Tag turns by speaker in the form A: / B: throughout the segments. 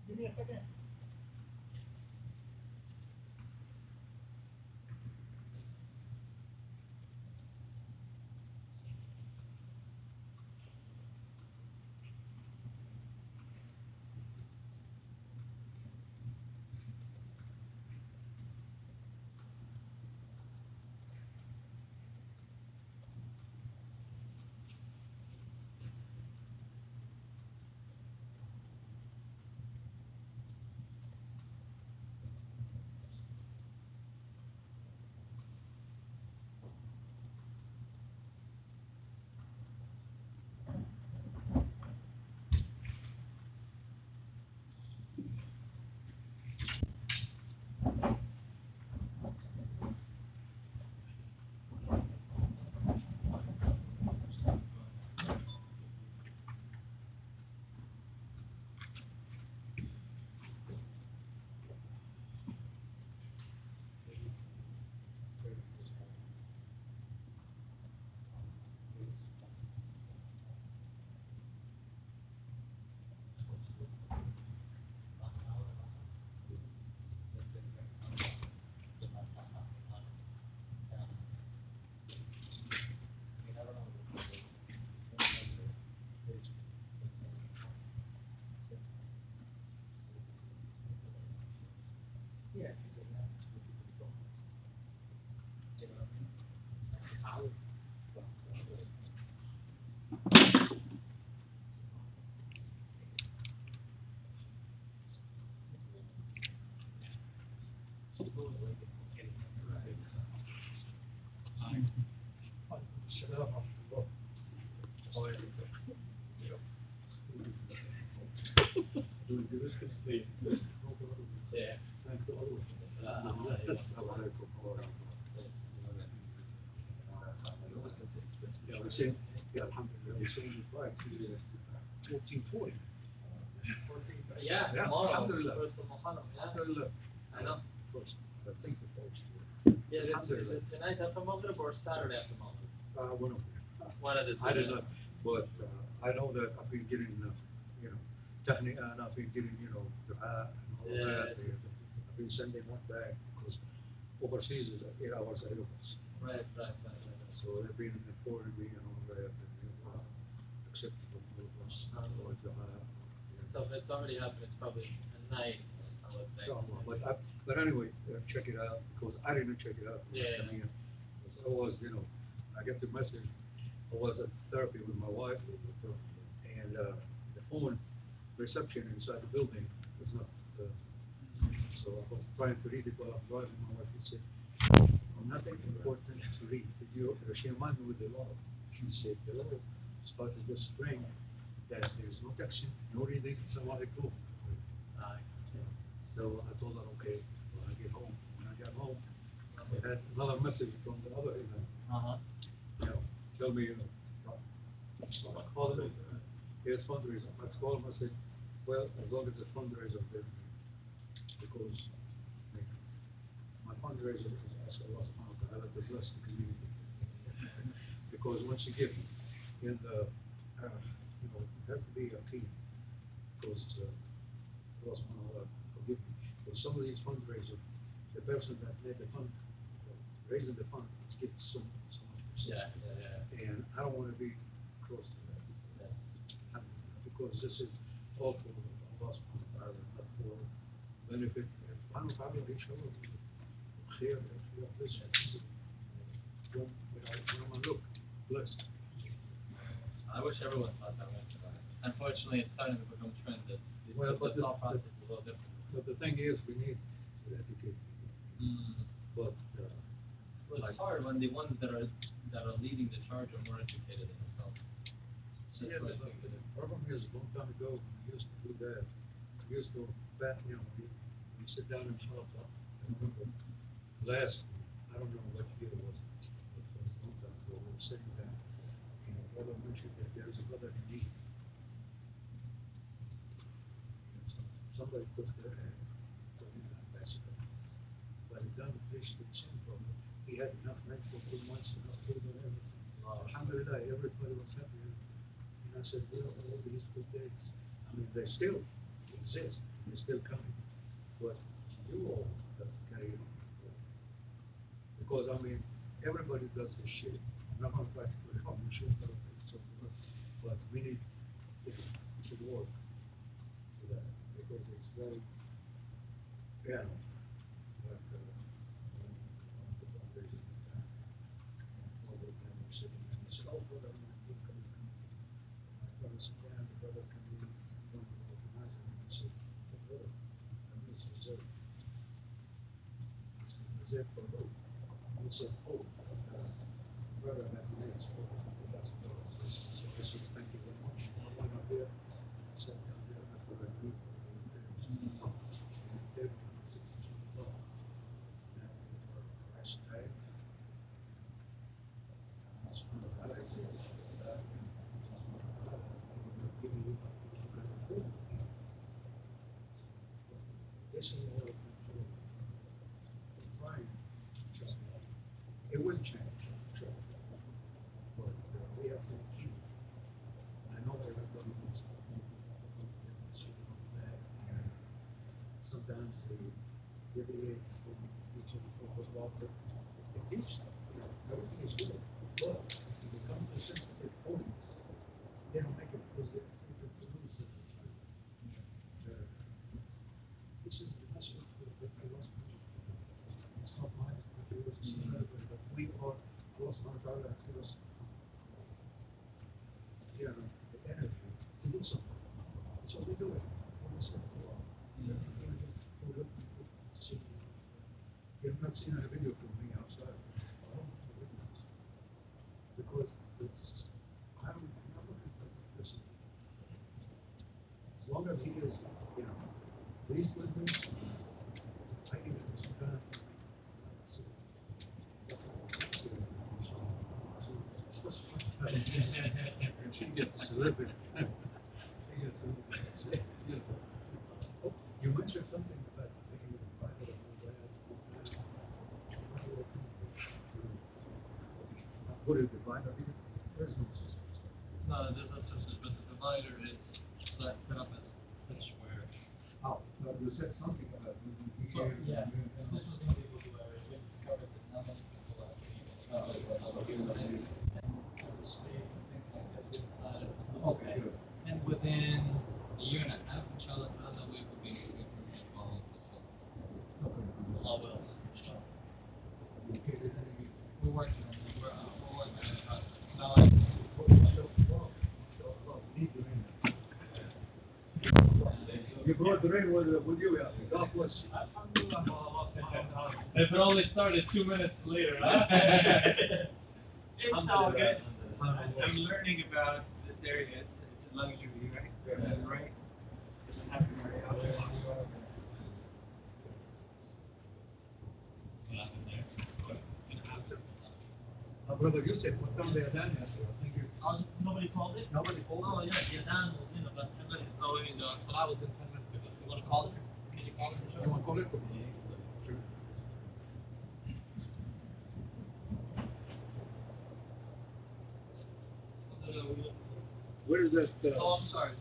A: Give me a second. Yeah. Yeah, alhamdulillah, we're saying goodbye to 1440.
B: Yeah,
A: Yeah,
B: tomorrow.
A: alhamdulillah.
B: First of Muharram, yeah.
A: Alhamdulillah.
B: I know.
A: First, I think the first.
B: Yeah,
A: Alhamdulillah.
B: is it tonight after Maghrib or Saturday after Maghrib?
A: One of
B: One of the two.
A: I don't know, but I know that I've been getting, technique, and I've been getting, dua and all
B: Yeah.
A: that. I've been sending one back because overseas is 8 hours ahead of us.
B: Right.
A: So they've been informing me and all that, and acceptable all of us. Or dua.
B: So if it's already happened, it's probably a night, I would think.
A: But anyway, check it out because I didn't check it out.
B: Yeah.
A: I mean, I was, I get the message. I was at therapy with my wife, and the phone reception inside the building was not. So I was trying to read it while I'm driving. My wife would say, "Nothing important to read." She reminded me with the law. She said, "The law started this spring that there is no texting, no reading, so I let go." So I told her, "Okay, when I get home." When I got home, I had another message from the other event. Tell me, call them. It's fundraiser. I call them. I said, well, as long as the fundraiser there, because my fundraiser is ask Allah subhanahu wa ta'ala to bless the community. Because once you give in the, you have to be a team. Because Allah subhanahu wa ta'ala forgive me. Because some of these fundraisers, the person that made the fund, raising the fund, gets so much.
B: Yeah.
A: And I don't want to be close to that. Because this is all for Allah subhanahu wa ta'ala, not for benefit. سبحانه وتعالى إن شاء الله خير blessing. Look, blessed.
B: I wish everyone thought that way. Unfortunately, it's starting to become a trend that the thought process is a little different.
A: But the thing is, we need to educate people. But
B: it's hard when the ones that are leading the charge are more educated than themselves.
A: Yeah,
B: That's
A: but
B: right.
A: the problem is, a long time ago, we used to do that. We used to, we sit down and talk. I remember last, I don't know what year it was, but it was a long time ago, we were sitting down, and a brother mentioned that there's a brother in need. Somebody took their hand, told him that ambassador. But he done this to the same brother. He had enough rent for 2 months, enough food and everything. Alhamdulillah, everybody was happy. And I said, well, all these good days. I mean, they still exist. They're still coming. But you all have to carry on. Because, I mean, everybody does this shit. I'm not going to try to put it on the show, but we need to work for that. Because it's very, yeah, like, the fundraising and all the time we're sitting and he said, oh, brother, I'm going to put coming. My brother said, yeah, the brother can be one of the organizers. And he said, oh, brother, I mean, it's reserved. It's reserved for who? He said, oh, brother, that needs $400,000. So I said, thank you very much. I went up there. I said, down there, that's what I need. And they were $600. And for the price tag, that's $100. I said, that, giving you some kind of food. This is what I'm doing. Fine, just it would change, sure. But we have to keep. I know everybody wants to that, and sometimes they deviate from each of the focus walker. They teach stuff, everything is good. But if it comes to sensitive points, they don't make it because they think that the rules are this is the message that I lost. It's not mine, it's not yours, it's not everybody, but we are lost on our activists. Yeah, the energy to do something. So we do it. We say, well, you can't just pull up and see. You've not seen a video from me outside. I don't know videos. Because it's, I'm not looking for this. As long as he is, pleased with me, I give it some time. She gets a little bit. Oh, you mentioned something about making it private and all that. What is the divider here? There's no system.
B: No, there's no system, but the divider is set up as a square.
A: Oh, no, you said something about moving
B: So,
A: here.
B: yeah, this was going to be able to we discovered that not many people actually
A: Okay, good.
B: and within a year and a half, inshallah, we will be moving from here to all Allah will, inshallah. We're working on it. We're working on it. Now,
A: You brought the rain with you, yeah. God bless you.
B: if it only started 2 minutes later, huh? It's all good. I'm learning about this area. It's a luxury, right? Yeah. Right? Doesn't happen very often. What happened there?
A: Brother Yusuf, what time they are done yesterday? I think
B: Nobody called it?
A: nobody called.
B: Oh, yeah, Yadan was in, but everybody's going, so I was in 10 minutes ago. You want to call it? Can you call it?
A: You want to call it? Sure. Where is that?
B: Oh, I'm sorry.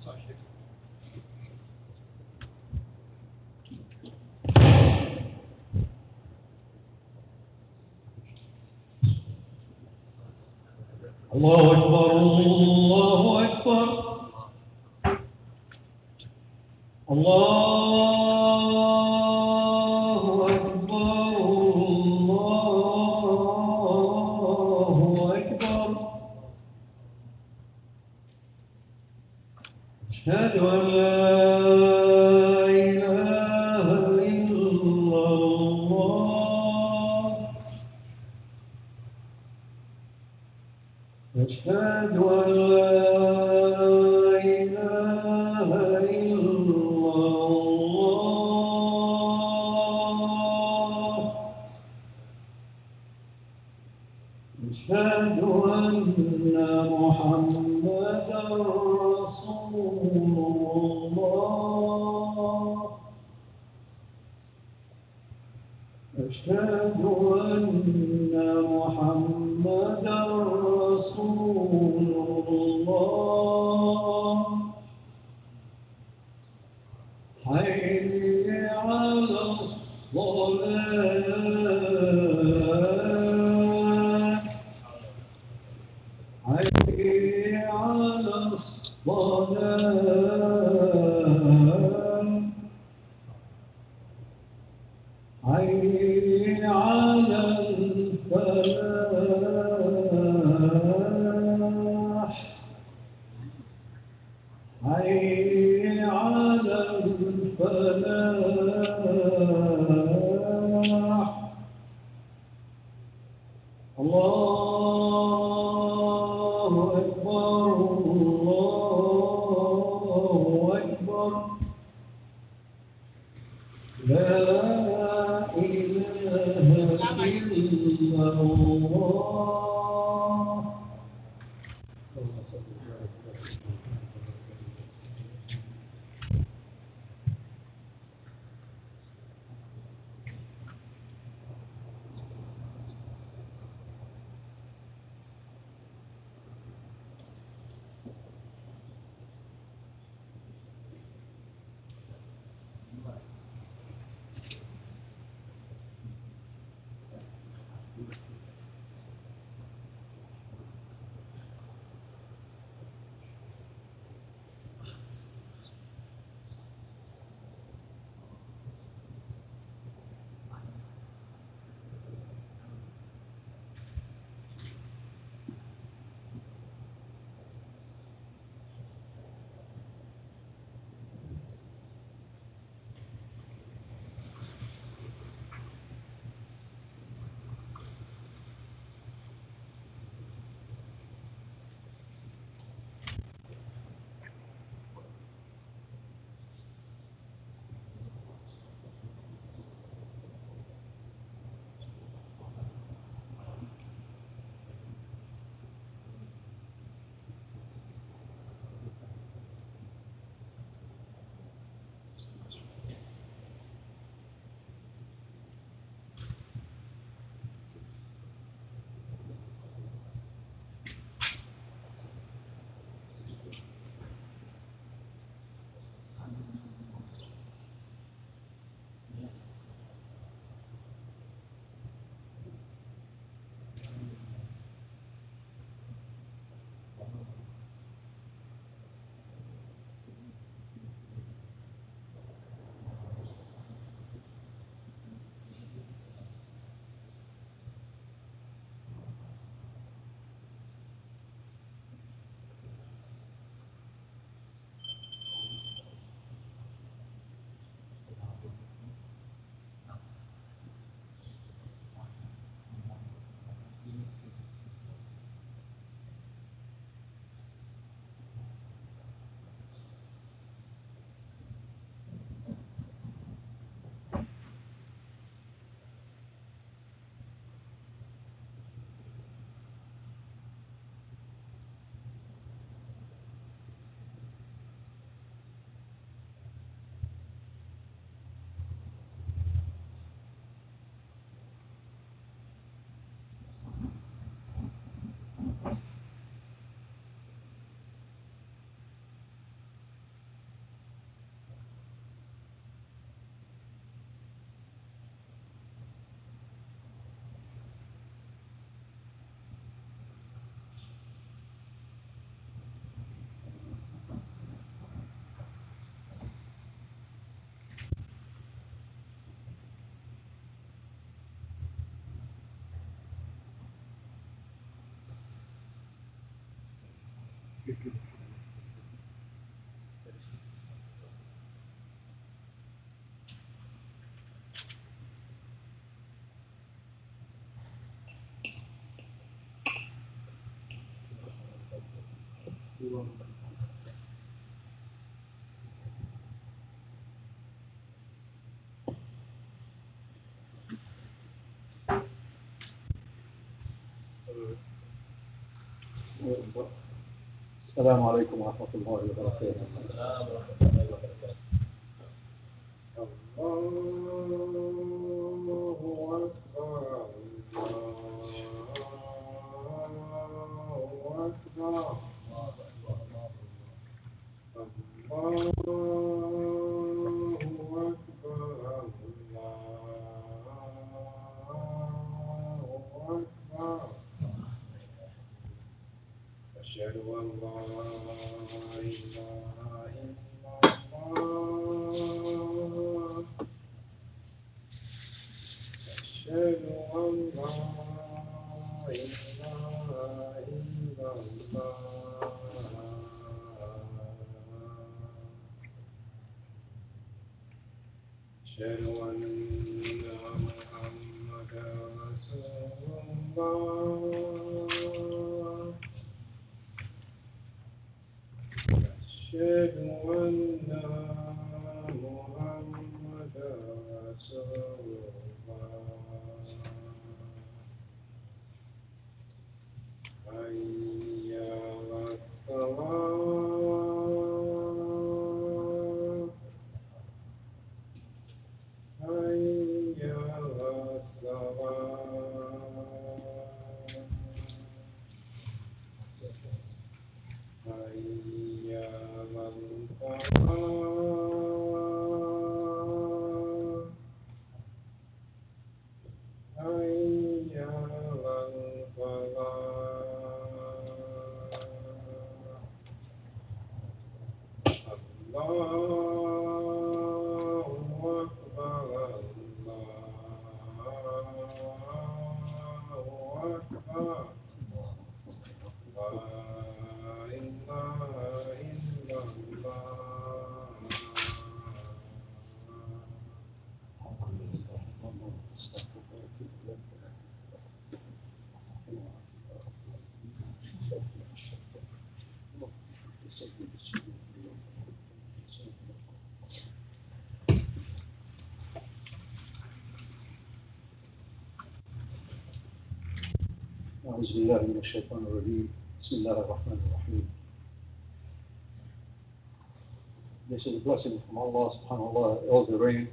C: الله أكبر الله أكبر الله أكبر الله أكبر أشهد أن لا إله إلا الله أشهد أن لا أشهد أن محمدا رسول الله حي على الصلاة حي على الصلاة حي على الفلاح حي على الفلاح الله أكبر الله أكبر لا إله إلا الله.
D: السلام عليكم ورحمة الله وبركاته.
C: أشهد أن لا إله إلا الله أشهد أن لا إله إلا الله أشهد أن محمدا رسول الله أشهد أن محمدا رسول الله حي على الصلاة حي على الصلاة حي على الفلاح حي على الفلاح الله أكبر الله أكبر لا إله إلا الله أعوذ بالله من الشيطان الرجيم بسم الله الرحمن الرحيم. This is a blessing from Allah subhanahu wa ta'ala, all the rain.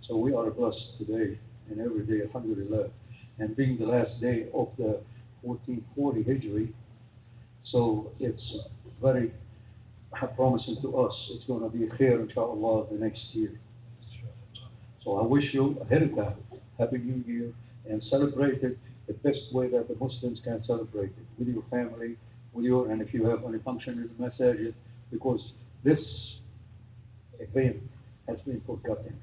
C: So we are blessed today and every day, alhamdulillah. And being the last day of the 1440 Hijri, so it's very promising to us. It's going to be khair, inshallah, the next year. So I wish you ahead of time, Happy New Year, and celebrate it the best way that the Muslims can celebrate it, with your family, and if you have any function in the masajid, because this event has been forgotten,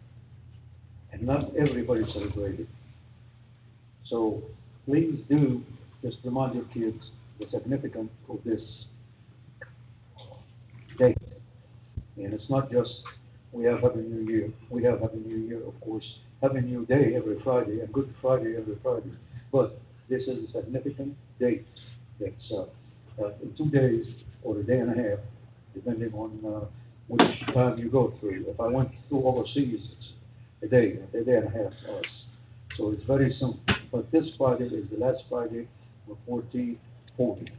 C: and not everybody celebrates it. So please do just remind your kids the significance of this date. And it's not just we have Happy New Year. We have Happy New Year, of course, Happy New Day every Friday, and Good Friday every Friday. But this is a significant date that's in 2 days or a day and a half, depending on which time you go through. If I went through overseas, it's a day and a half to us. So it's very soon. But this Friday is the last Friday of 1440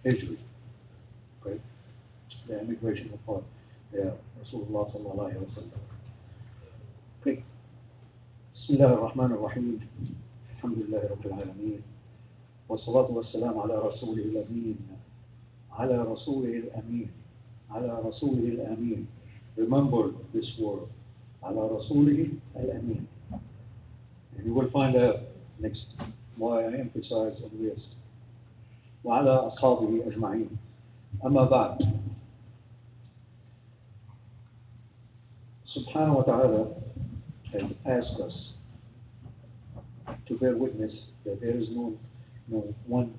C: Hijri. Okay? The immigration report. Yeah, Rasulullah sallallahu alayhi wa sallam. Okay. Bismillah ar-Rahman ar-Rahim. Alhamdulillah Rabbil Alameen. والصلاة والسلام على رسوله الأمين على رسوله الأمين على رسوله الأمين. Remember this word على رسوله الأمين, and you will find out next why I emphasize on this. وعلى أصحابه أجمعين. أما بعد, Subhanahu wa ta'ala has asked us to bear witness that there is no one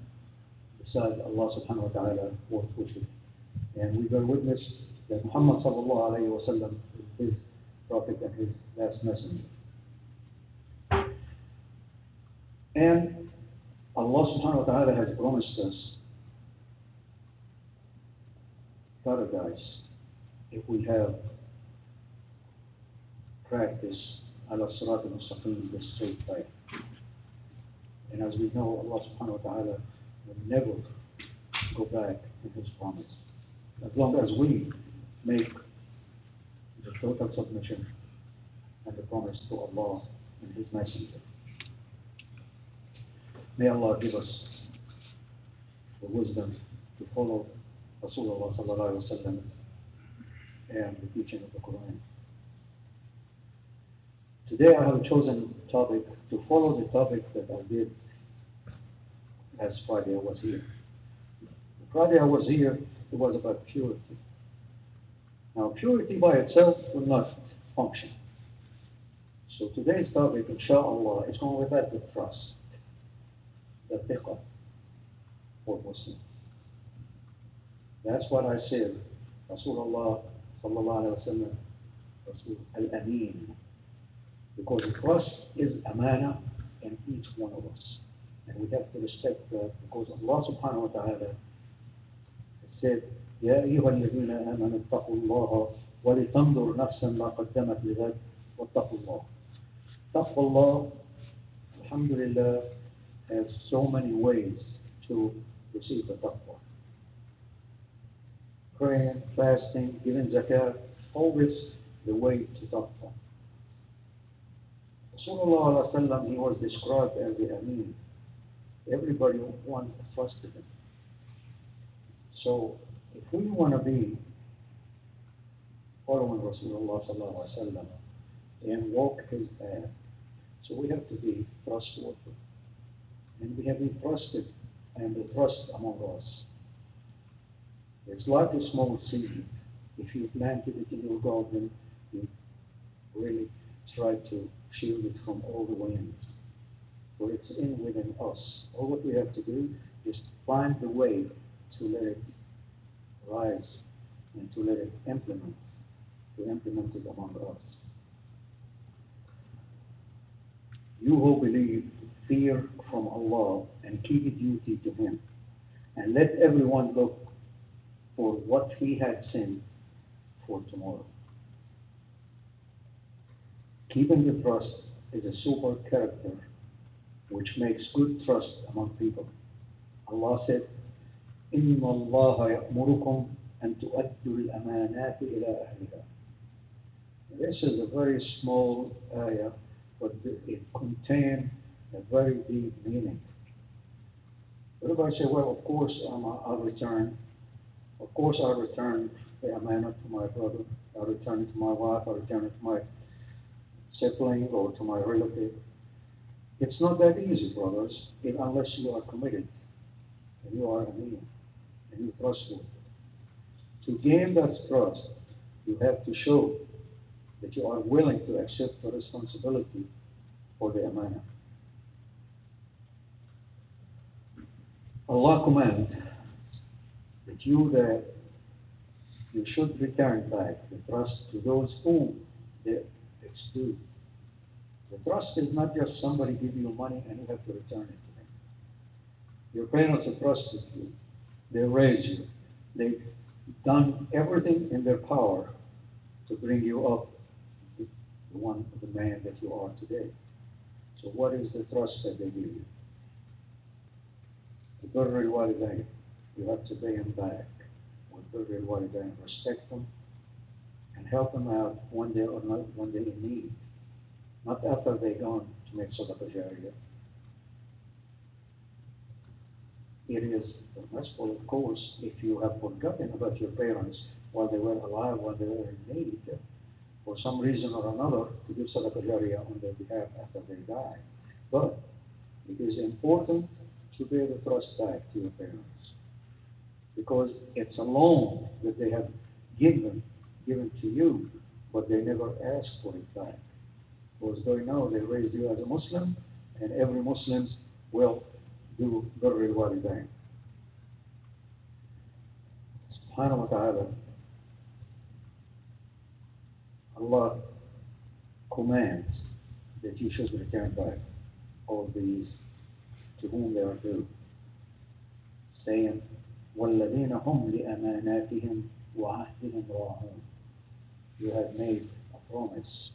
C: besides Allah subhanahu wa ta'ala worth worship. And we bear witness that Muhammad sallallahu alayhi wa sallam is his prophet and his last messenger. And Allah subhanahu wa ta'ala has promised us paradise if we have practice ala sirat al-mustaqim, the straight path. And as we know, Allah subhanahu wa ta'ala will never go back in his promise. As long as we make the total submission and the promise to Allah and His Messenger. May Allah give us the wisdom to follow Rasulullah sallallahu alaihi wasallam and the teaching of the Quran. Today I have chosen a topic to follow the topic that I did last Friday I was here. The Friday I was here, it was about purity. Now purity by itself will not function. So today's topic, inshallah, is going to be about the trust, the thiqah for Muslims. That's what I said. Rasulullah sallallahu alaihi wasallam, Rasul al-Amin. Because trust is amana in each one of us. And we have to respect that because Allah subhanahu wa ta'ala said, يا أيها الذين آمنوا اتقوا الله ولتنظر نفسا ما قدمت لغد واتقوا الله. تقوى Allah, alhamdulillah, has so many ways to receive the taqwa. Praying, fasting, giving zakat, always the way to taqwa. Rasulullah sallam, he was described as the Amin. Everybody wanted to trust him. So, if we want to be following Rasulullah sallallahu alaihi wasallam and walk his path, so we have to be trustworthy. And we have to be trusted and the trust among us. It's like a small seed. If you planted it in your garden, you really try to shield it from all the winds. For it's within us. All what we have to do is find the way to let it rise and to let it implement it among us. You who believe, fear from Allah and keep duty to Him, and let everyone look for what He had sent for tomorrow. Keeping the trust is a super character which makes good trust among people. Allah said, إِنَّ اللَّهَ يَأْمُرُكُمْ أَن تُؤَدُّوا الْأَمَانَاتِ إِلَى أَهْلِهَا. This is a very small ayah, but it contains a very deep meaning. Everybody say, well, of course I'll return. Of course I'll return the amana to my brother. I'll return it to my wife. I'll return it to my sibling or to my relative. It's not that easy, brothers, unless you are committed and you are Amin and you trustworthy. To gain that trust, you have to show that you are willing to accept the responsibility for the amana. Allah commands that you should return back the trust to those whom it's due. The trust is not just somebody give you money and you have to return it to them. Your parents have trusted you. They raised you. They've done everything in their power to bring you up to the man that you are today. So what is the trust that they give you? The birr al-walidain. You have to pay them back with birr al-walidain. Respect them and help them out one day or not one day in need. Not after they're gone to make sadaqah jariyah. It is permissible, of course, if you have forgotten about your parents while they were alive, while they were in need, for some reason or another, to do sadaqah jariyah on their behalf after they die. But it is important to bear the trust back to your parents, because it's a loan that they have given to you, but they never asked for it back. Because they know they raised you as a Muslim, and every Muslim will do birr al-walidain. Subhanahu wa ta'ala, Allah commands that you should return back all these to whom they are due, saying, وَالَّذِينَ هُمْ لِأَمَانَاتِهِمْ وَعَهْدِهِمْ رَاعُونَ. You have made a promise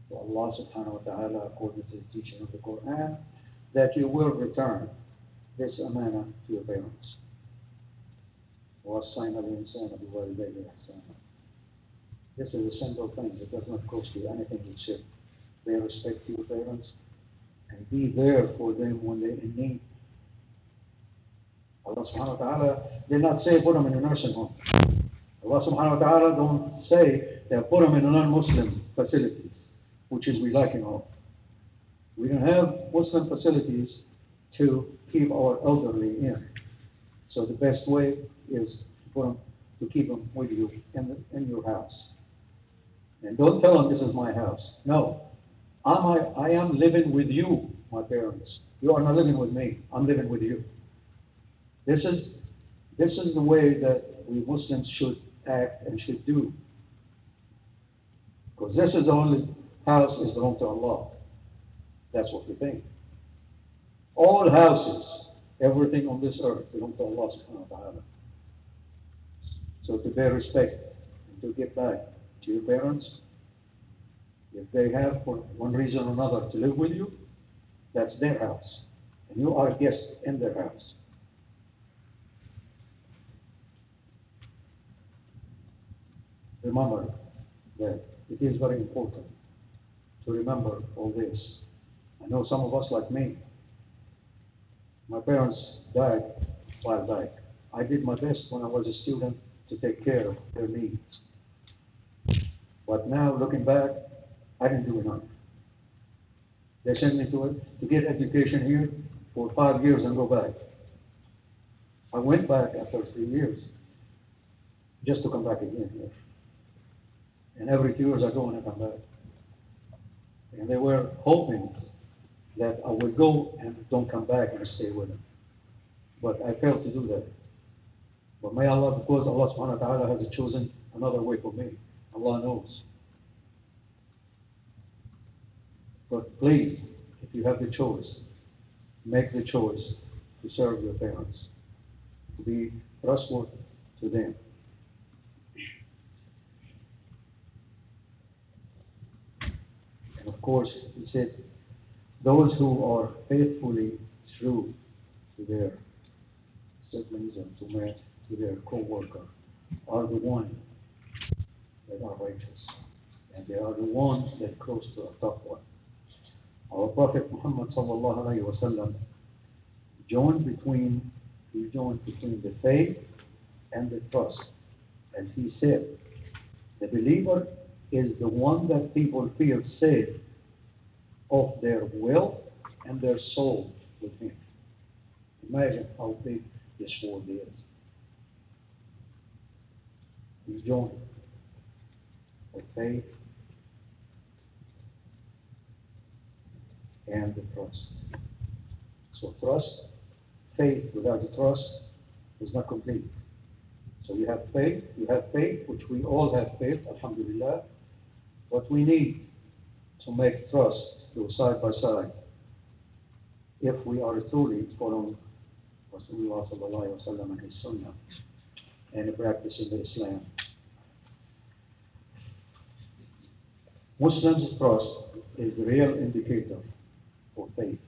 C: to Allah subhanahu wa ta'ala according to the teaching of the Quran that you will return this amana to your parents. وَوَصَّيْنَا الْإِنسَانَ بِوَالِدَيْهِ إِحْسَانًا. This is a simple thing. It does not cost you anything except pay respect to your parents and be there for them when they're in need. Allah subhanahu wa ta'ala did not say put them in a nursing home. Allah subhanahu wa ta'ala don't say that put them in a non-Muslim facilities, which is we lacking of. We don't have Muslim facilities to keep our elderly in. So the best way is to keep them with you in your house. And don't tell them this is my house. No. I am living with you, my parents. You are not living with me. I'm living with you. This is the way that we Muslims should act and should do. Because this is the only house is belong to Allah. That's what we think. All houses, everything on this earth belong to Allah subhanahu wa ta'ala. So to bear respect and to give back to your parents, if they have for one reason or another to live with you, that's their house. And you are a guest in their house. Remember that it is very important to remember all this. I know some of us like me, my parents died a while back. I did my best when I was a student to take care of their needs. But now looking back, I didn't do enough. They sent me to get education here for 5 years and go back. I went back after 3 years just to come back again here. And every 2 years I go and I come back. And they were hoping that I would go and don't come back and stay with them. But I failed to do that. But may Allah, because Allah subhanahu wa ta'ala has chosen another way for me. Allah knows. But please, if you have the choice, make the choice to serve your parents, to be trustworthy to them. And of course, he said, those who are faithfully true to their siblings and to their co-worker are the ones that are righteous. And they are the ones that close to a taqwa. Our Prophet Muhammad sallallahu alayhi wa sallam joined between the faith and the trust. And he said, the believer is the one that people feel safe of their will and their soul with him. Imagine how big this word is. He's joined the faith and the trust. So faith without the trust is not complete. So you have faith, which we all have faith, alhamdulillah, but we need to make trust go side by side if we are truly following Rasulullah sallallahu alayhi wa sallam and his sunnah and practicing the Islam. Muslims' trust is the real indicator for faith.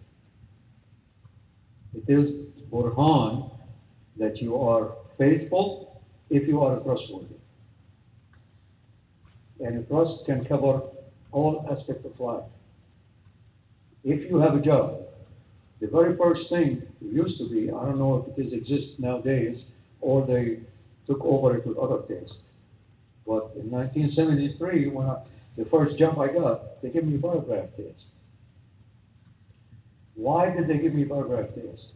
C: It is burhan that you are faithful if you are trustworthy. And trust can cover all aspects of life. If you have a job, the very first thing it used to be, I don't know if it exists nowadays or they took over it with other tests. But in 1973, the first job I got, they gave me a polygraph test. Why did they give me a polygraph test?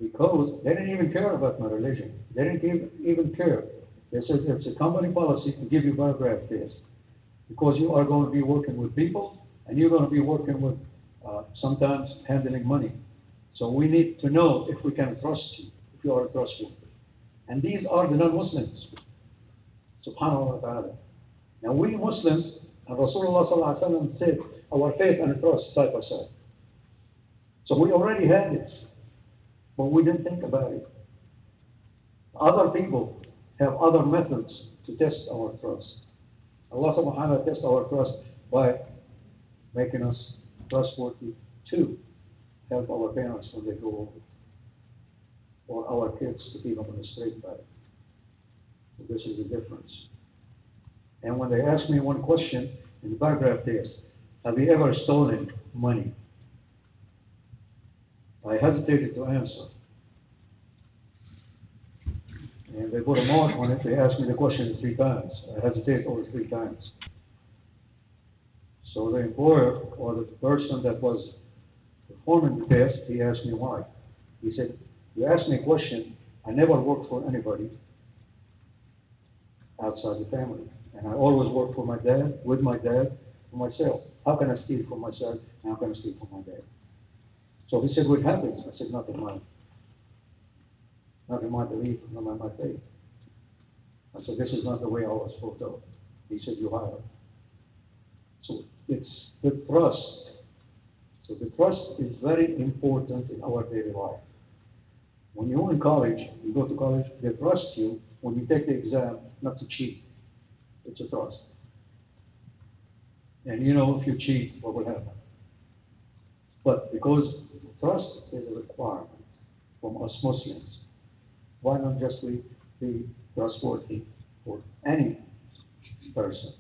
C: Because they didn't even care about my religion. They didn't even care. They said it's a company policy to give you a polygraph test because you are going to be working with people and you're going to be working with sometimes handling money. So we need to know if we can trust you, if you are trustworthy. And these are the non-Muslims. Subhanahu wa ta'ala. Now we Muslims, and Rasulullah sallallahu alaihi wasallam said, our faith and trust side by side. So we already had it, but we didn't think about it. Other people have other methods to test our trust. Allah subhanahu wa ta'ala tests our trust by making us trustworthy to help our parents when they go over, or our kids to keep them on the straight path. this is the difference. And when they ask me one question in the paragraph test, have you ever stolen money? I hesitated to answer. And they put a mark on it. They asked me the question 3 times. I hesitated over 3 times. So the employer or the person that was performing the test, he asked me why. He said, you asked me a question, I never worked for anybody outside the family. And I always worked for my dad, with my dad, for myself. How can I steal from myself and how can I steal from my dad? So he said, what happens? I said, not in my belief, not in my faith. I said, this is not the way I was brought up. He said, you hire. So it's the trust. So the trust is very important in our daily life. When you're in college, you go to college, they trust you when you take the exam not to cheat. It's a trust. And you know if you cheat, what will happen? But because trust is a requirement from us Muslims, why not just be trustworthy for any person?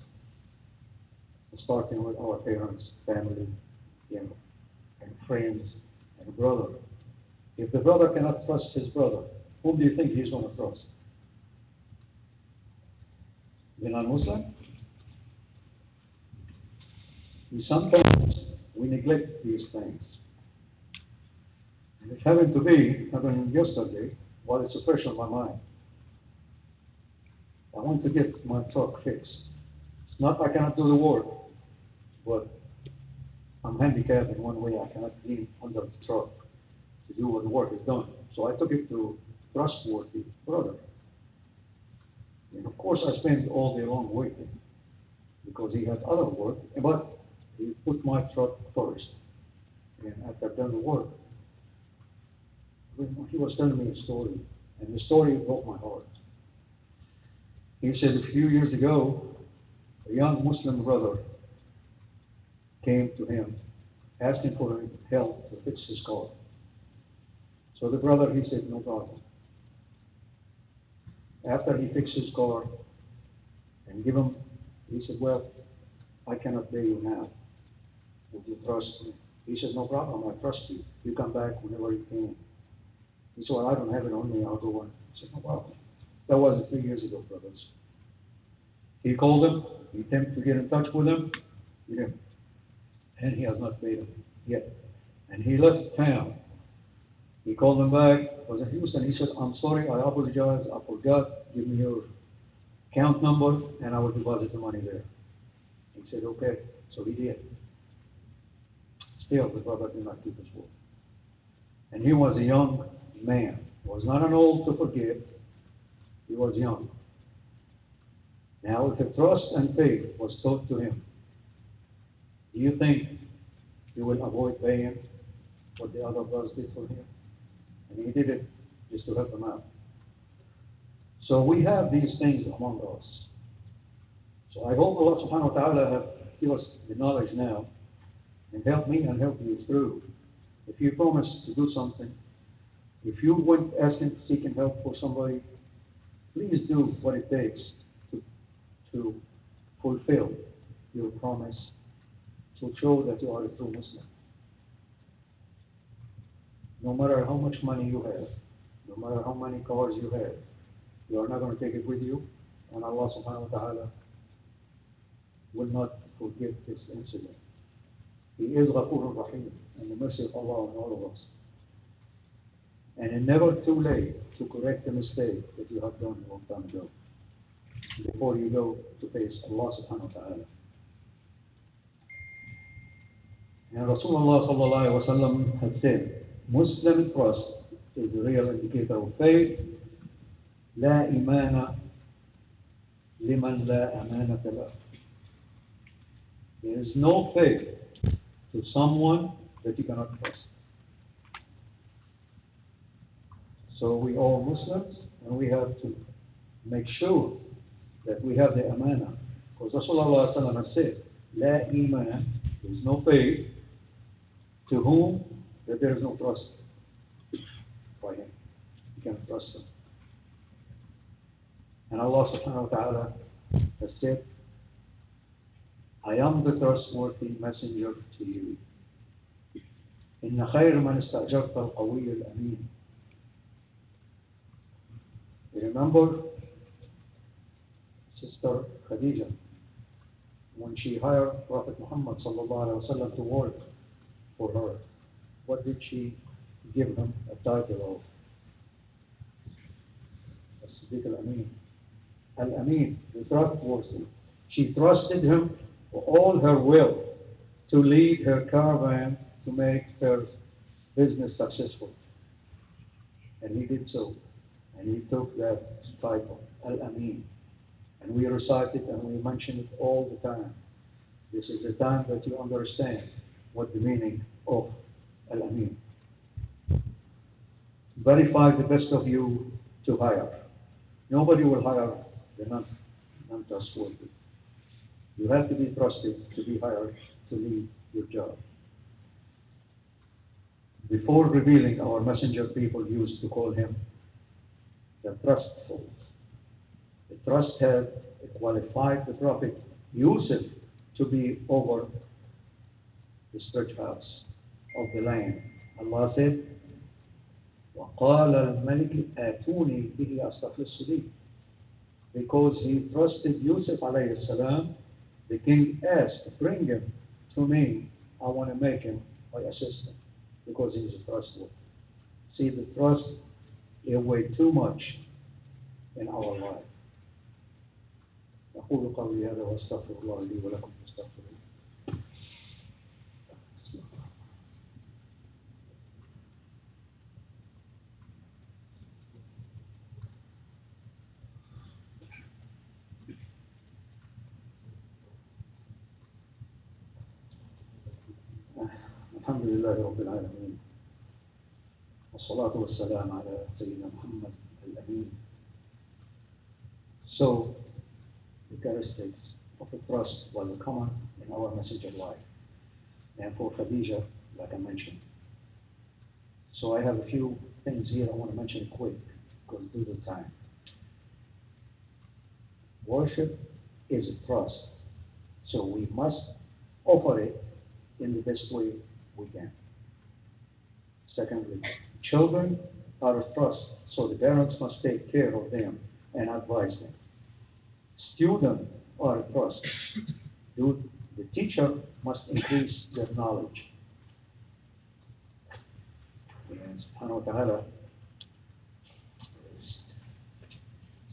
C: Starting with our parents, family, and friends, and brother. If the brother cannot trust his brother, whom do you think he's going to trust? The non-Muslim? Sometimes we neglect these things. And it happened yesterday, while it's fresh on my mind. I want to get my truck fixed. It's not I cannot do the work, but I'm handicapped in one way. I cannot lean under the truck to do what the work is done. So I took it to trustworthy brother. And of course I spent all day long waiting because he had other work, but he put my truck first. And after I've done the work, he was telling me a story, and the story broke my heart. He said a few years ago, a young Muslim brother came to him asking for help to fix his car. So the brother, he said, no problem. After he fixed his car and give him, he said, well, I cannot pay you now. Would you trust me? He said, no problem, I trust you. You come back whenever you can. He said, well, I don't have it on me, I'll go on. He said, no problem. That was 3 years ago, brothers. He called him, he attempted to get in touch with him, he didn't. And he has not paid him yet. And he left town. He called him back, was in Houston. He said, I'm sorry, I apologize, I forgot, give me your account number, and I will deposit the money there. He said, okay. So he did. Still, the brother did not keep his word. And he was a young man. He was not an old to forget. He was young. Now, if the trust and faith was taught to him, do you think he will avoid paying what the other brothers did for him? And he did it just to help them out. So we have these things among us. So I hope Allah subhanahu wa ta'ala have give us the knowledge now and help me and help you through. If you promise to do something, if you went asking, seeking help for somebody, please do what it takes to fulfill your promise, to show that you are a true Muslim. No matter how much money you have, no matter how many cars you have, you are not going to take it with you, and Allah subhanahu wa ta'ala will not forget this incident. He is Ghafur Rahim, and the mercy of Allah on all of us. And it's never too late to correct the mistake that you have done a long time ago, before you go to face Allah subhanahu wa ta'ala. And Rasulullah sallallahu alayhi wa sallam had said, Muslim trust is the real indicator of faith. لا إيمان لمن لا أمانة له. There is no faith to someone that you cannot trust. So we are Muslims, and we have to make sure that we have the amana. Because Rasulullah sallallahu alaihi wasallam has said, لا إيمان, there is no faith to whom that there is no trust by him. You cannot trust him. And Allah subhanahu wa ta'ala has said, I am the trustworthy messenger to you. إن خير من استأجرت القوي الأمين. You remember Sister Khadija, when she hired Prophet Muhammad sallallahu alaihi wasallam to work for her, what did she give him a title of? As-Siddiq al-Amin. Al-Amin, the trustworthy. She trusted him for all her will to lead her caravan to make her business successful. And he did so. And he took that title, Al-Amin. And we recite it and we mention it all the time. This is the time that you understand what the meaning of Al-Amin. Verify the best of you to hire. Nobody will hire the non-trustworthy. You have to be trusted to be hired to lead your job. Before revealing our messenger, people used to call him the trustful. The trust had qualified the Prophet Yusuf to be over the storehouse of the land. Allah said, وَقَالَ الْمَلِكِ آتُونِي بِهِ أَسْتَخْلِصُ لِي. Because he trusted Yusuf alayhi salam, the king asked, bring him to me. I want to make him my assistant because he is trustworthy. See, the trust is way too much in our life. أقول قولي هذا وأستغفر الله لي ولكم فاستغفروه. الحمد لله رب العالمين والصلاة والسلام على سيدنا محمد الأمين. So, the characteristics of the trust was common in our messenger life. And for Khadija, like I mentioned. So I have a few things here I want to mention quick, because due to time. Worship is a trust, so we must offer it in the best way we can. Secondly, children are a trust, so the parents must take care of them and advise them. Students are a trust. The teacher must increase their knowledge. And subhanahu wa ta'ala.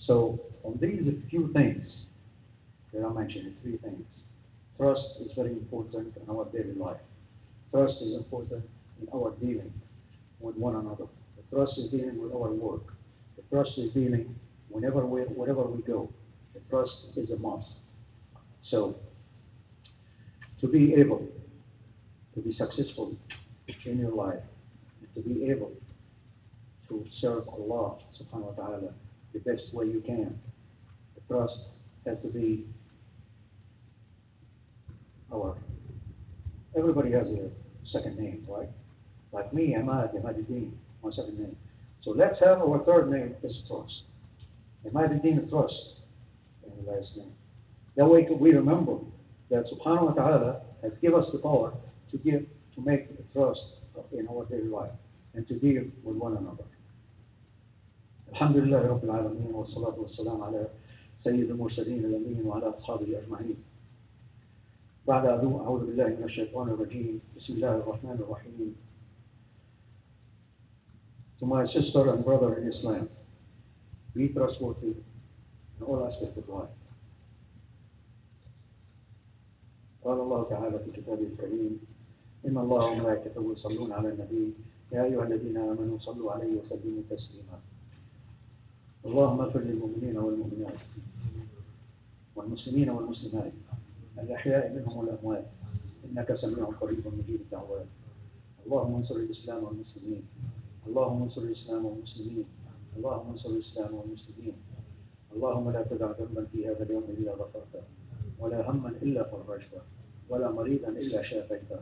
C: So, on these few things that I mentioned, 3 things. Trust is very important in our daily life. Trust is important in our dealing with one another. The trust is dealing with our work. The trust is dealing wherever we go. The trust is a must. So, to be able to be successful in your life, and to be able to serve Allah subhanahu wa ta'ala the best way you can, the trust has to be everybody has a second name, right? Like me, Ahmaduddin, my second name. So let's have our third name is trust. Ahmaduddin is trust in the last name. That way we remember that subhanahu wa ta'ala has given us the power to make the trust in our daily life and to deal with one another. Alhamdulillah Rabbil Alameen wa salatu wa salam ala Sayyid al-Mursaleen al-Amin wa ala ashabihi ajma'in. بعد أعوذ بالله من الشيطان الرجيم بسم الله الرحمن الرحيم. To my sister and brother in Islam, be trustworthy in all aspects of life. قال الله تعالى في كتابه الكريم إن الله وملائكته يصلون على النبي يا أيها الذين آمنوا صلوا عليه وسلموا تسليما. اللهم اغفر للمؤمنين والمؤمنات والمسلمين والمسلمات الأحياء منهم والأموات إنك سميع قريب مجيب الدعوات. اللهم انصر الإسلام والمسلمين. اللهم انصر الإسلام والمسلمين. اللهم انصر الإسلام والمسلمين. اللهم لا تدع ذنبا في هذا اليوم إلا غفرته ولا هما إلا فرجته ولا مريضا إلا شافيته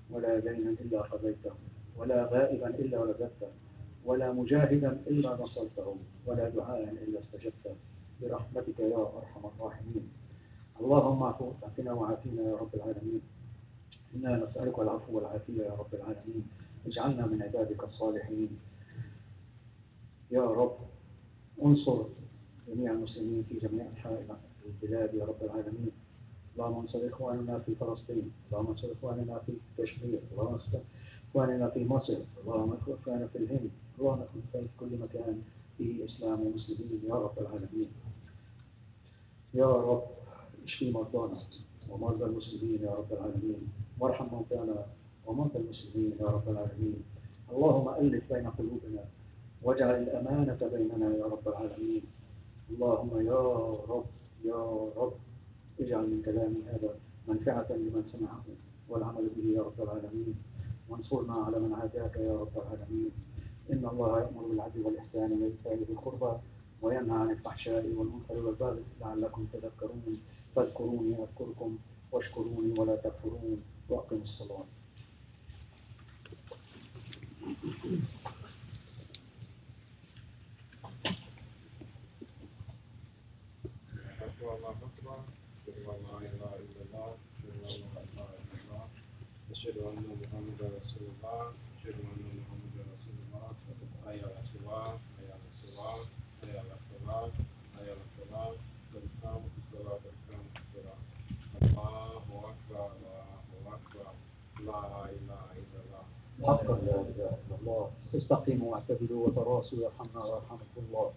C: ولا دينا إلا قضيته ولا غائبا إلا رددته ولا مجاهدا إلا نصرته ولا دعاء إلا استجبته برحمتك يا أرحم الراحمين. اللهم اعفنا وعافينا يا رب العالمين. إنا نسألك العفو والعافية يا رب العالمين. اجعلنا من عبادك الصالحين يا رب. انصر جميع المسلمين في جميع أنحاء البلاد يا رب العالمين. اللهم انصر إخواننا في فلسطين، اللهم انصر إخواننا في كشمير، اللهم انصر إخواننا في مصر، اللهم انصر إخواننا في الهند، اللهم انصر في كل مكان فيه إسلام ومسلمين يا رب العالمين. يا رب اشفي مرضانا ومرضى المسلمين يا رب العالمين، وارحم موتانا وموتى المسلمين يا رب العالمين. اللهم ألف بين قلوبنا واجعل الأمانة بيننا يا رب العالمين. اللهم يا رب يا رب اجعل من كلامي هذا منفعة لمن سمعه والعمل به يا رب العالمين، وانصرنا على من عاداك يا رب العالمين. إن الله يأمر بالعدل والإحسان وإيتاء ذي القربى وينهى عن الفحشاء والمنكر والبغي لعلكم تذكرون. فاذكروني أذكركم واشكروني ولا تكفرون. وأقم الصلاة.
D: الله أكبر. أشهد أن لا إله إلا الله. أشهد أن لا إله إلا الله. أشهد أن محمدا رسول الله. أشهد أن محمدا رسول الله. حي على الصلاة. حي على الصلاة. حي على الصلاة. حي على الصلاة. قد قامت الصلاة. قد قامت الصلاة. الله أكبر. الله أكبر. لا إله إلا الله.
C: حقا لا إله إلا الله. استقيموا واعتدلوا وتراصوا يرحمنا ويرحمكم الله.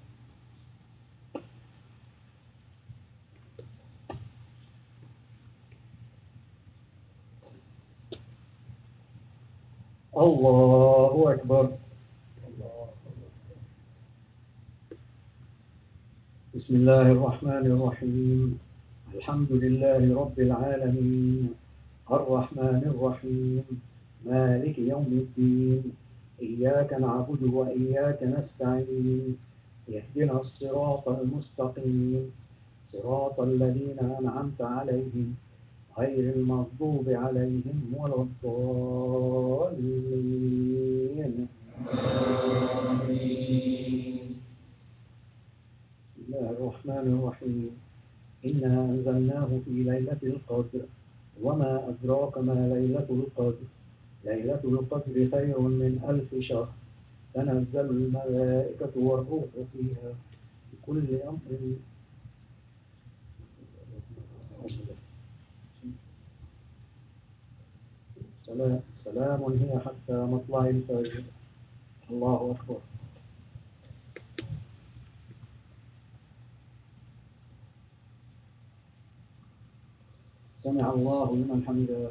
C: الله أكبر. بسم الله الرحمن الرحيم. الحمد لله رب العالمين الرحمن الرحيم مالك يوم الدين. إياك نعبد وإياك نستعين. اهدنا الصراط المستقيم صراط الذين أنعمت عليهم غير المغضوب عليهم ولا الضالين. بسم الله الرحمن الرحيم. إنا أنزلناه في ليلة القدر وما أدراك ما ليلة القدر. ليلة القدر خير من 1000 شهر. تنزل الملائكة والروح فيها بكل أمر. سلام هي حتى مطلع الفجر. الله أكبر. سمع الله لمن حمده.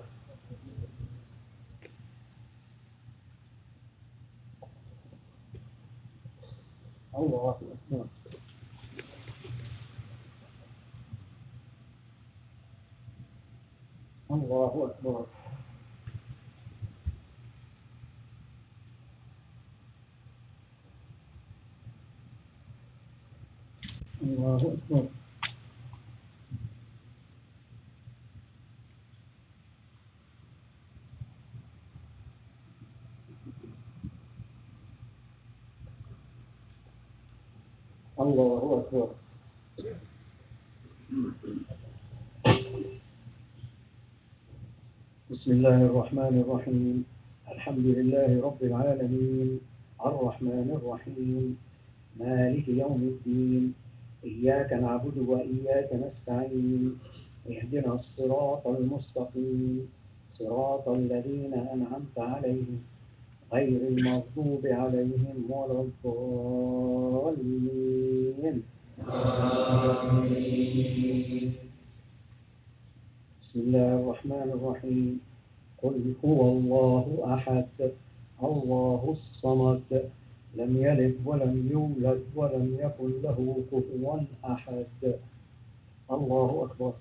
C: الله أكبر. الله أكبر. الله أكبر. الله أكبر. بسم الله الرحمن الرحيم. الحمد لله رب العالمين الرحمن الرحيم مالك يوم الدين. إياك نعبد وإياك نستعين. اهدنا الصراط المستقيم صراط الذين أنعمت عليهم غير المغضوب عليهم ولا الضالين. آمين. بسم الله الرحمن الرحيم. قل هو الله أحد الله الصمد لم يلد ولم يولد ولم يكن له كفوا أحد. الله أكبر.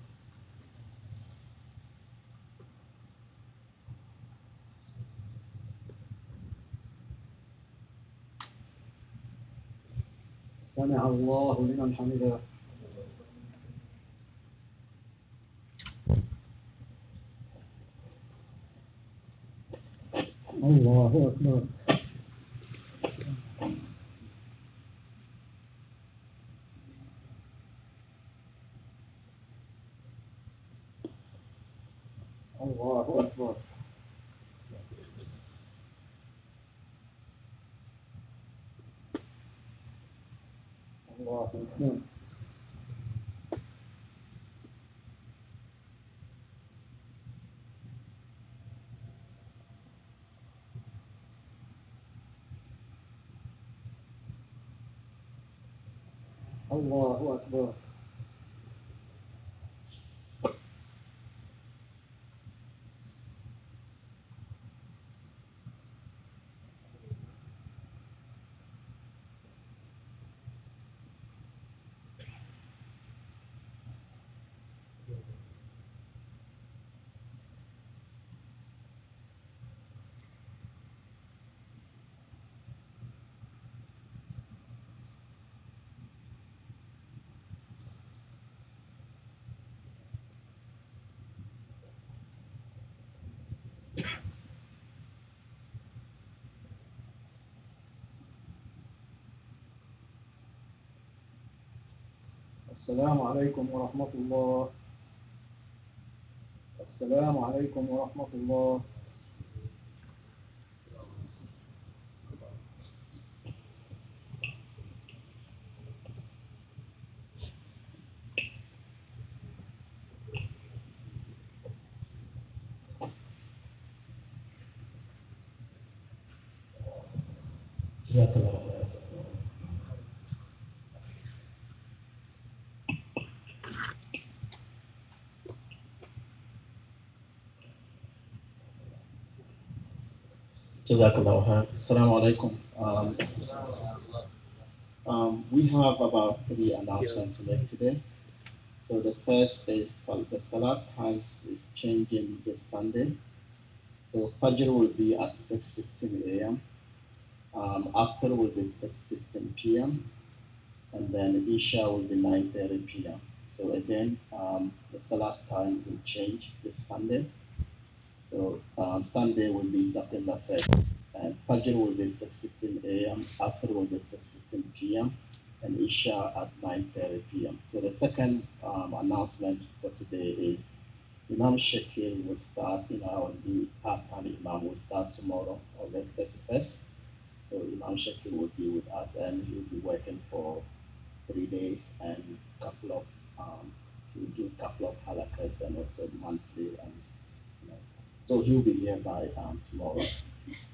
C: سمع الله لمن حمده. الله أكبر. Allahu Akbar. Allahu Akbar. Allahu Akbar. السلام عليكم ورحمة الله. السلام عليكم ورحمة الله. جزاك الله خير. Jazakallah khair. Assalamu alaikum. We have about 3 announcements to make today. So the first is the Salat times is changing this Sunday. So Fajr will be at 6:15 a.m. After will be 6:15 p.m. and then Isha will be 9:30 p.m. So again, the Salat time will change this Sunday. So Sunday will be September 1st, and Fajr will be 6:15 a.m. After will be 6:15 p.m. and Isha at 9:30 p.m. So the second announcement for today is Imam Shakir will start, our new part-time Imam will start tomorrow, August 31st. So Imam Shakir will be with us and he will be working for 3 days and he'll do a couple of halakas and also monthly and so he'll be here by tomorrow.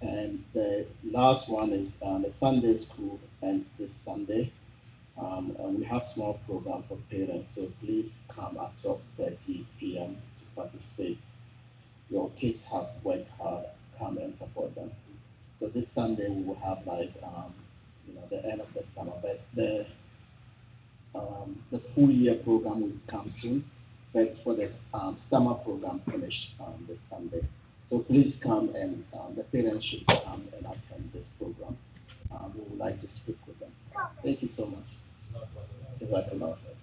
C: And the last one is the Sunday school ends this Sunday. And we have small program for parents, so please come at 12:30 p.m. to participate. Your kids have worked hard, come and support them. So this Sunday we will have the end of the summer, but the full year program will come soon. But for the summer program finished this Sunday. So please come and the parents should come and attend this program. We would like to speak with them. Thank you so much. Jazakallah khair.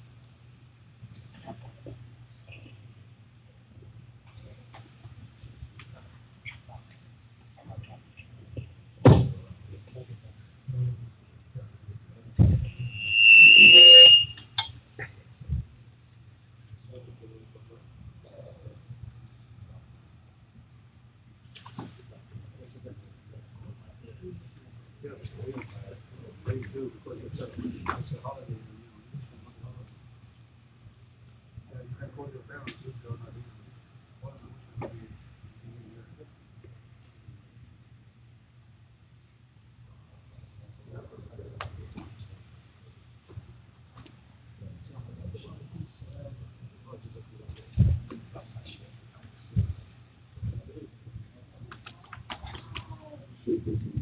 A: They do because it's a holiday. Yeah, you can call your parents if they're not here. One of them should be here.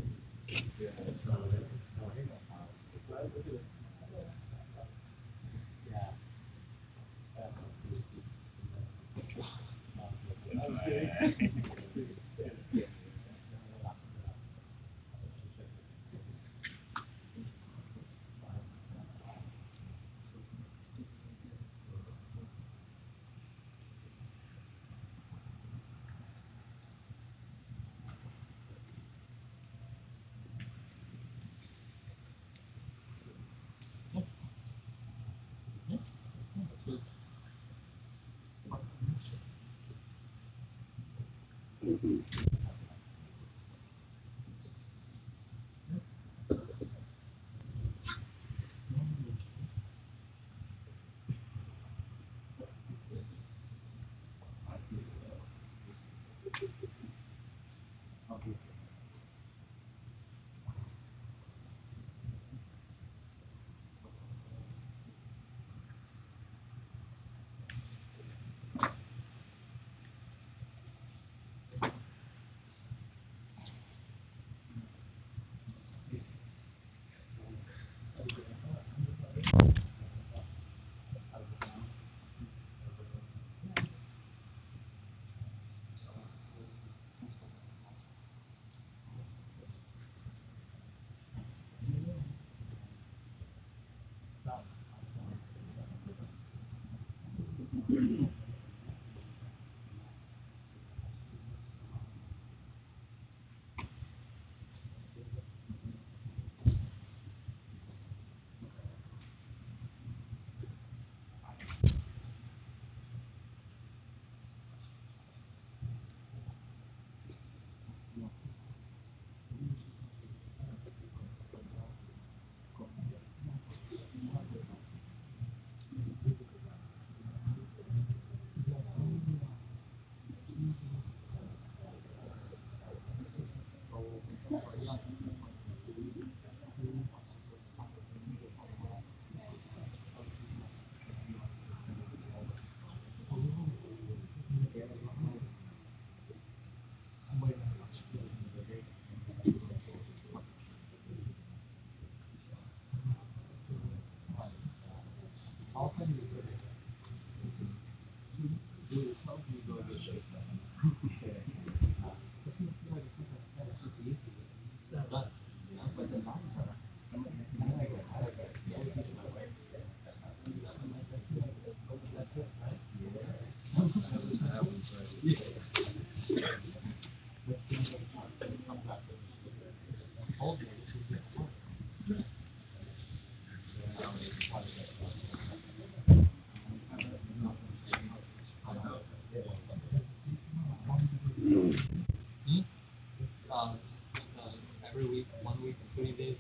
B: Every week, 1 week, 3 days,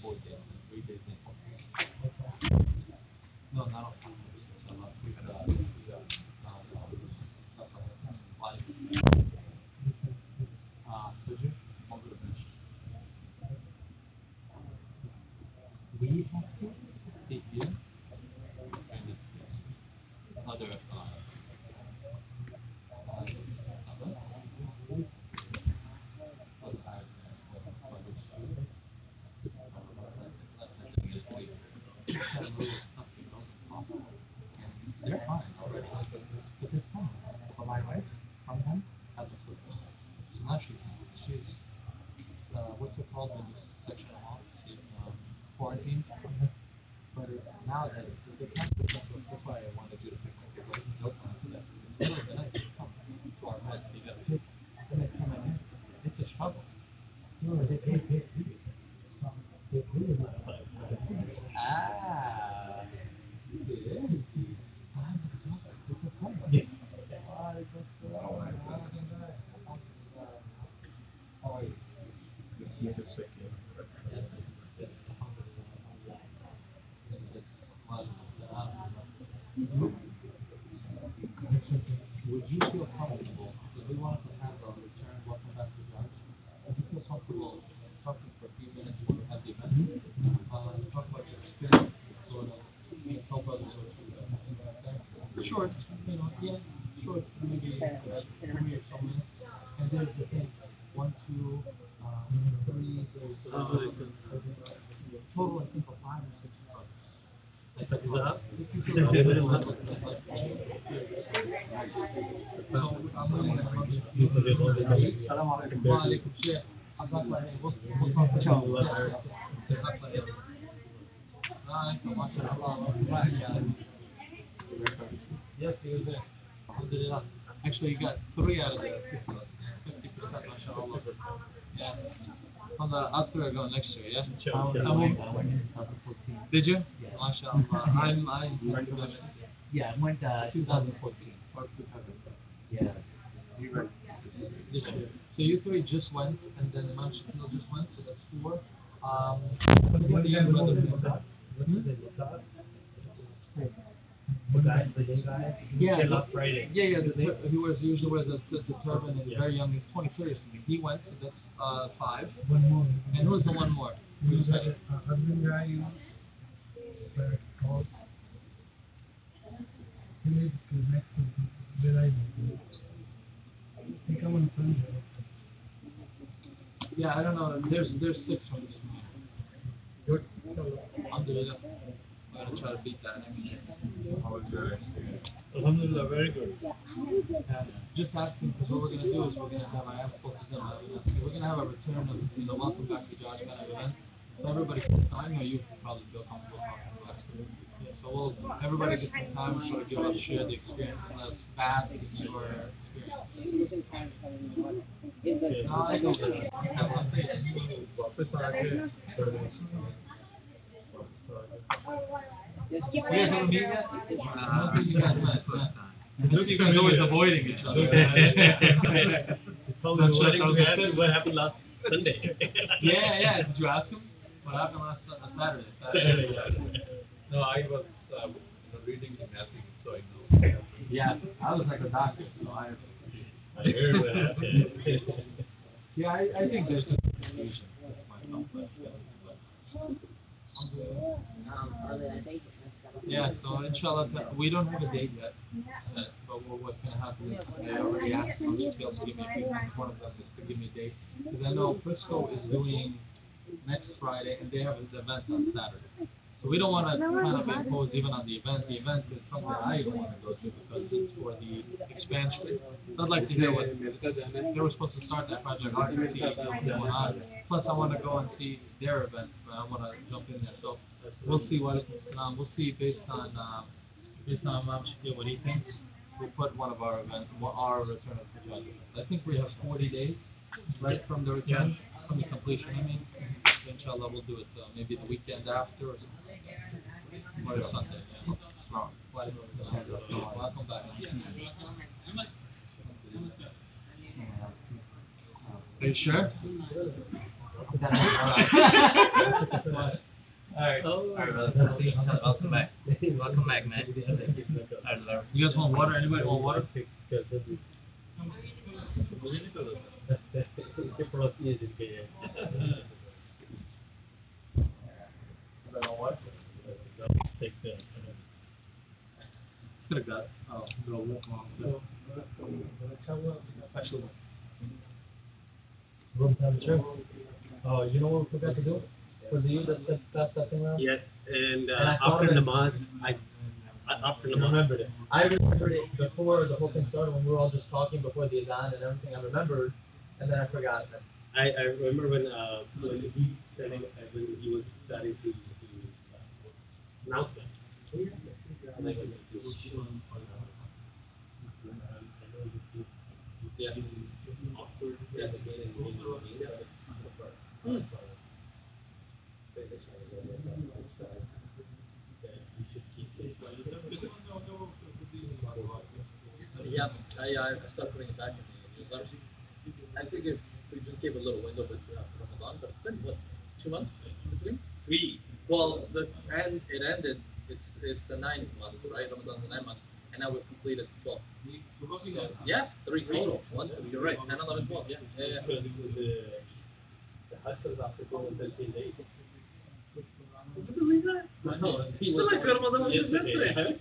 B: 4 days, 3 days in. No, not all. We have to take you and other they're fine already. But it's fine. But my wife, sometimes, has a foot. So now she's what's it called when you section them off? She's quarantined. But now that the campus, that's why I wanted you to pick my kid. Right? No plan for that. In the middle of the night, come to our bed. You got to pick. And then come in. It's a struggle. Ah. Yeah. Would you feel comfortable if we wanted to have a return welcome back to Josh? Would you feel comfortable talking for a few minutes when we have the event? Talk about your experience, sort of, help others sort of short, yeah, short, maybe 3 or so minutes. And there's the thing, 1, 2, 3, there's total I think of 5 or 6 brothers. Yes, he was there. Alhamdulillah. Actually, you got 3 out of the 50%, mashallah. Yeah. After I go next year, yeah? Did you?
E: Yeah.
B: MashaAllah.
E: Yeah, I went
B: 2014. Or 2015.
E: Yeah.
B: This year. So you 3 just went, and then Manshakil just went, so that's 4. What do you brother? Yeah, yeah. He usually wears the turban and very young. He's 23. He went, so that's 5.
F: One more.
B: And who's the one more? Who's that?
F: Husband guy, where it's called. He lives next to where I live. He come on Sunday.
B: Yeah, I don't know. There's 6 from this one.
F: Good.
B: Alhamdulillah. I'm gonna try to beat that next year.
D: How was your experience?
F: Alhamdulillah, very good.
B: Just asking, because what we're gonna do is we're gonna have, I have spoken to them, we're gonna have a return of, welcome back to Josh kind of event. So everybody can, I know you can probably feel comfortable talking to us. So everybody gets some time to sort of give us share the experience and let us bask in your experience. No, I don't have a
F: वापस आके
B: You guys haven't met yet? I don't think you guys met. I think you guys always avoiding each other.
G: What happened last Sunday?
B: Yeah. Did you ask him? What happened last Saturday?
G: No, I was reading the message, so I know.
B: Yeah, I was like a doctor, so I
G: heard what happened.
B: Yeah, I think there's just confusion with myself. Yeah, so inshallah, we don't have a date yet, but what's going to happen is I already asked some details to give me a feedback. One of them is to give me a date, because I know Frisco is doing next Friday, and they have an event on Saturday. So we don't want to kind of impose even on the event. The event is something I even want to go to because it's for the expansion. So I'd like to hear what they were supposed to start that project hard to see what's going on. Plus, I want to go and see their event. I want to jump in there. So we'll see we'll see based on Imam Shakir what he thinks. We put one of our events, our return of the judge. I think we have 40 days right from the return, from the completion. I mean, inshallah, we'll do it maybe the weekend after or something. Or Sunday, yeah. Welcome back. Are you sure? Alright, welcome back. Welcome back, man. You guys want water? Anybody want water? Could have got no. Actually,
F: room temperature. Oh, you know what we forgot to do? For the you that said that thing around?
G: Yes, and
F: I thought
G: after
F: of it.
G: Namaz, I
F: remembered it. I remembered it before the whole thing started when we were all just talking before the Adhan and everything. I remembered, and then I forgot it.
G: I remember when he was starting to announce it. Yeah.
H: Yeah, I started putting it back in the newsletter. I figured we just gave a little window for Ramadan, but it's been what, 2 months between?
G: 3.
H: Well, it ended. It's the 9th month, right? Ramadan's the 9th month, and now we've completed 12. So, yeah, 3 total. 1, 2, you're right. 10, 11, 12. Yeah.
G: Because the Hajj was after 13 days.
H: Would you believe that?
G: No,
H: He was like Ramadan was just yesterday.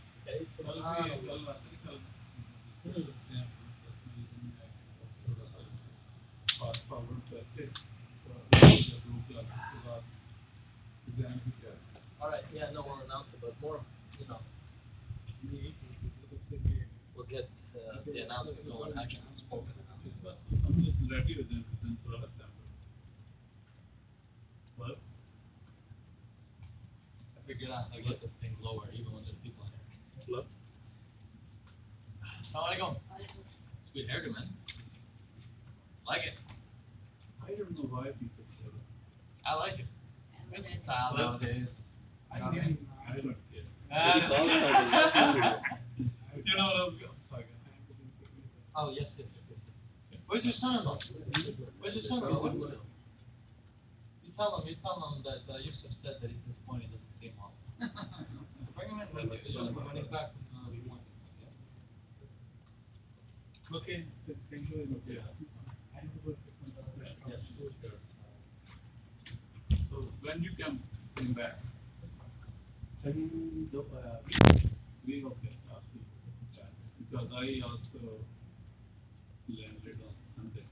H: Alright, yeah, no, we'll announce it, but more, we'll get the announcement going, actually, spoken announcement, but.
G: What?
B: I figured out how to get this thing lower, even when there's people in here.
G: Look.
B: Assalamualaikum. It's good hairdo, man. Like it.
A: I don't know why people say that.
B: I like it. It's style nowadays.
A: I don't care.
B: You know what I was going. Oh yes. Where's your son-in-law? Where's your son-in-law? You tell him that Yusuf said that he's disappointed he doesn't see him all. Bring him in when he's back from the morning.
A: Okay, thank you very much.
B: Yes.
A: So when you came back? Second week of last week, because I also landed on Sunday.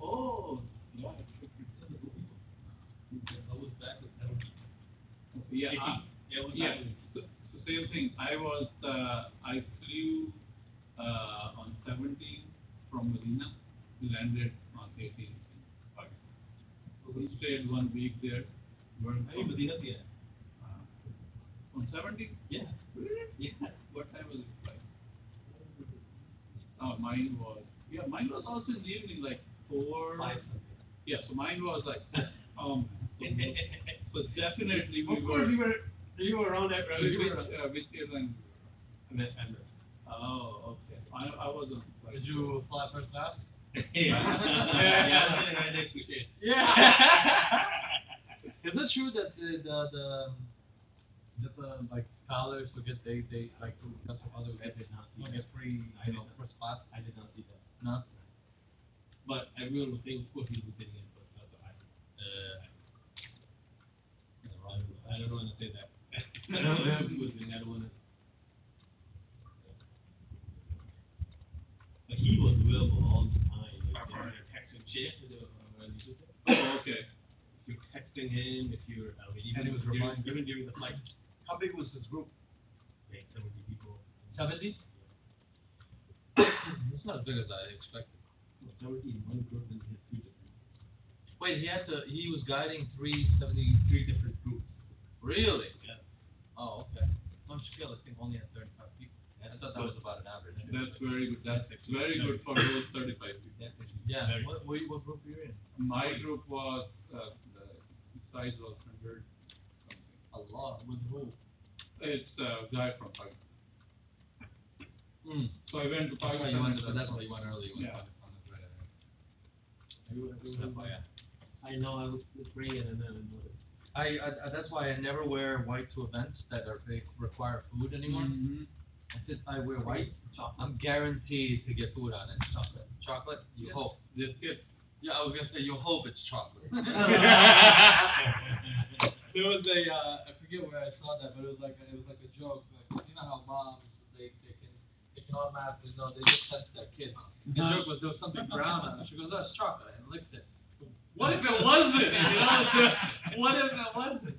A: Oh, yeah.
B: I was back with 70.
A: Yeah,
B: Yeah.
A: So same thing. I flew on 17th from Medina, landed on 18th in Pakistan. So we stayed 1 week there.
B: Medina, yeah.
I: 70?
B: Yeah.
I: Really?
B: Yeah.
I: What time was it like? Oh, mine was also in the evening, like 4.
B: 5.
I: Yeah, so mine was like, so definitely we
B: Of course, you were around that, right?
I: which airline?
B: Emirates.
I: Oh, okay. I wasn't.
B: Did you fly first class?
I: Yeah.
B: Right next to you.
F: Yeah. Is it true that the like scholars who get they like that's what others
B: I did not see
F: will
B: that.
F: get free first class?
B: I did not see that.
F: No.
B: But everyone was saying, of course, he was getting in first class. So I don't want to say that. I don't want to. But he was available all the time. Like, they were texting shit.
I: Oh, okay.
B: If you're texting him, if you're,
F: And he was replying.
B: even during the flight,
F: How big was his group?
B: like 70 people.
F: 70? It's not as big as I expected.
B: 70 in one group and he had 3 different.
F: Wait, he was guiding 3 different groups. Really?
B: Yeah.
F: Oh, okay. On scale, I think only had 35 people. I thought that was about an average.
I: That's very good. That's very good for those 35 people.
B: That's actually
F: Yeah.
B: very
F: What group were you in?
I: My group was, the size was 100 something.
F: A lot. With who?
I: It's a guy from Pakistan.
F: Hmm.
I: So I went to
F: That's why
I: Pakistan.
F: you went. That's why you went early. You went
I: Yeah.
F: Pakistan, that's right.
B: I know I was praying and then I know that.
F: That's why I never wear white to events that they require food anymore.
I: Mm-hmm.
F: If I wear white, I'm guaranteed to get food on it. Chocolate. Chocolate? You hope.
I: Just get.
F: Yeah, I was gonna say you hope it's chocolate.
J: There was I forget where I saw that, but it was like a joke. Like, you know how moms they can automatically know they just sense their kid. The joke was there was something brown on it. She goes, "That's chocolate," and licked it. What if it wasn't? You know, what if it wasn't?